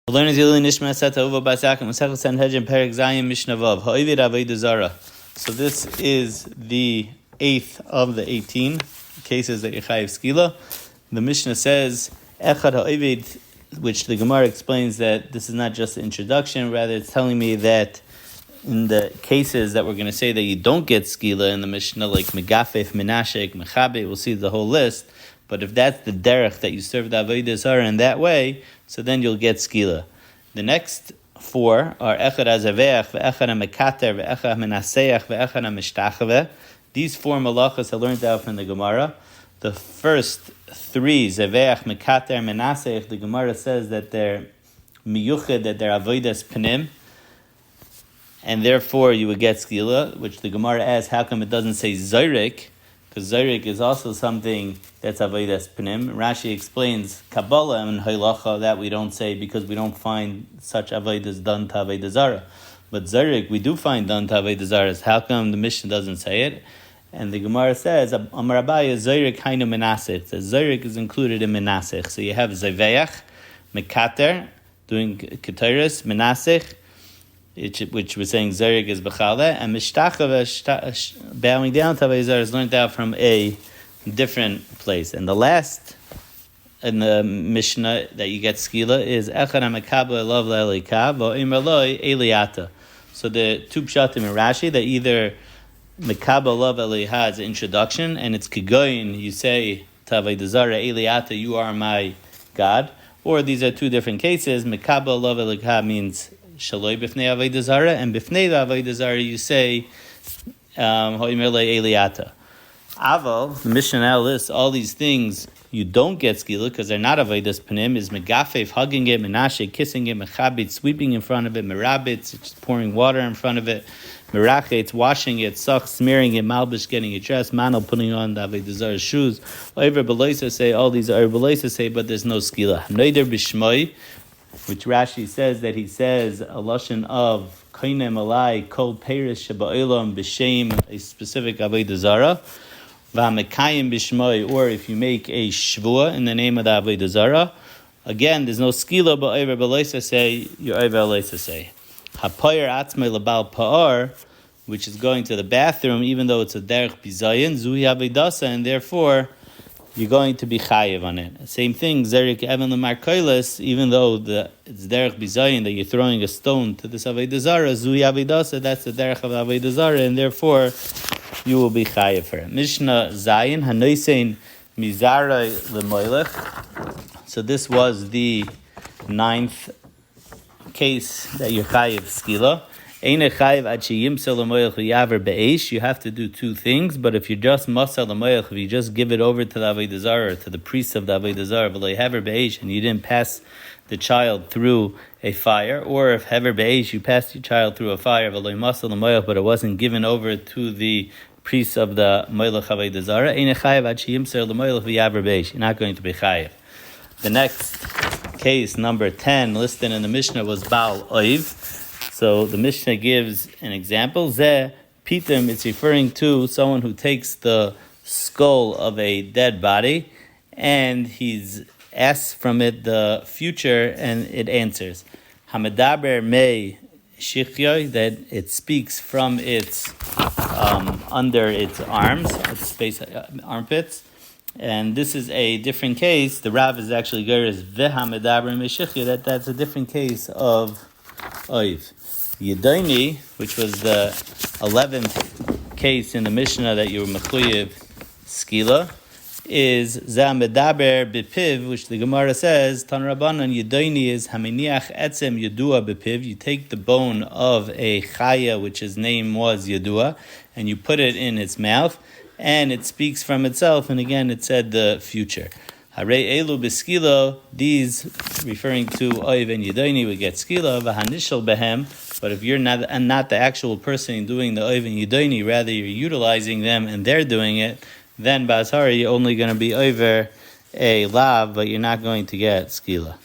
Learning Nishmas Etta Ahuva Basak and Sanhedrin Perek Zayin Mishna Yomi. So this is the 8th of the 18 cases that Yechayev Skila. The Mishnah says Echad Ha'ovid, which the Gemara explains that this is not just the introduction, rather it's telling me that in the cases that we're going to say that you don't get skila in the Mishnah, like Megafef, Menashek, Mechabe, we'll see the whole list. But if that's the derech that you serve the Avodah Zarah in that way, so then you'll get skila. The next four are Echad HaZaveach, Ve'echad HaMekater, Ve'echad HaMenaseach, Ve'echad HaMishtachave. These four malachas I learned out from the Gemara. The first three, Zaveach, Mekater, Menaseach, the Gemara says that they're miyuched, that they're avodas panim, and therefore you would get skila, which the Gemara asks, how come it doesn't say zayrik? Because zayrik is also something that's avodas panim. Rashi explains Kabbalah and Halacha that we don't say because we don't find such avodas done to avodah zarah. But zayrik we do find done to avodah zarah. How come the Mishnah doesn't say it? And the Gemara says, Amar Abaye, Zayrik hainu menasech. The Zayrik is included in menasech. So you have Zaveach, Mekater, doing Keteris, menasech, which we're saying Zayrik is Bechale, and Mishtachave, bowing down to Avodah Zarah, is learned out from a different place. And the last in the Mishnah that you get skila is Echad HaMekabel Elav Le'elikav, V'omer Loi Eliata. So the two pshatim in Rashi, that either Mekabel Love Eliha is an introduction, and it's Kigoyin, you say, Avodah Zarah, Eliata, you are my God. Or these are two different cases. Mekabel Love Eliha means Shaloi Bifnei Avodah Zarah, and Bifnei Avodah Zarah you say, Ho'imer Le Eliata. Aval, the Mishnah now lists all these things you don't get skila because they're not avodas panim, is megafef, hugging it, menashe, kissing it, mechabit, sweeping in front of it, merabit, just pouring water in front of it, merachet, washing it, sach, smearing it, malbish, getting it dressed, manel, putting on the avodah zarah's shoes. Over beloisa say, all these are beloisa say, but there's no skila. Noider b'shmoi, which Rashi says that he says a lashon of koinem alai kol perish sheba'olam b'shem, a specific avodah zarah. V'hamekayim b'shmoi, or if you make a shvua in the name of the avodah zarah, again, there's no skila, but over beloisa say, you're over beloisa say. Hapoyer atzmei lebal pa'ar, which is going to the bathroom, even though it's a derech bizayin, zuhi avedasa, and therefore you're going to be chayiv on it. Same thing, zerik even lemar koiles, even though it's derech bizayin that you're throwing a stone to this avodah zarah, zuhi avedasa, that's the derech of avodah zarah, and therefore you will be chayiv for it. Mishna Zayin hanoisein mizara lemoilech. So this was the 9th case that you're chayiv skila. Eine chayiv ad sheyimsel lemoilech v'yaver be'esh. You have to do two things, but if you just masal lemoilech, if you just give it over to the avodah zarah, to the priest of the avodah zarah, v'lo yaver be'esh, and you didn't pass the child through a fire, or if hever be'esh, you passed your child through a fire, v'lo masal lemoilech, but it wasn't given over to the priest of the moilech avodah zarah, eine chayiv ad sheyimsel lemoilech v'yaver be'esh. You're not going to be chayiv. The next case, number 10, listed in the Mishnah, was Baal Oiv. So the Mishnah gives an example. Zeh Pitim, it's referring to someone who takes the skull of a dead body and he's asked from it the future and it answers. Hamedaber me shichyoi, that it speaks from its under its arms, its space, armpits. And this is a different case. The Rav is actually geras vehamedaber me shichyoi, that's a different case of oiv. Yedoni, which was the 11th case in the Mishnah that you were mechuyev skila, is zamedaber bepiv, which the Gemara says Tan Rabbanan Yedoni is haminiach etzem yedua bepiv. You take the bone of a chaya, which his name was Yedua, and you put it in its mouth, and it speaks from itself. And again, it said the future. Hare elu beskilo, these referring to oiv and yedoni would get skila, v'hanishal behem. But if you're not the actual person doing the oiv and yedoni, rather you're utilizing them and they're doing it, then b'azhara you're only going to be over a lav, but you're not going to get skila.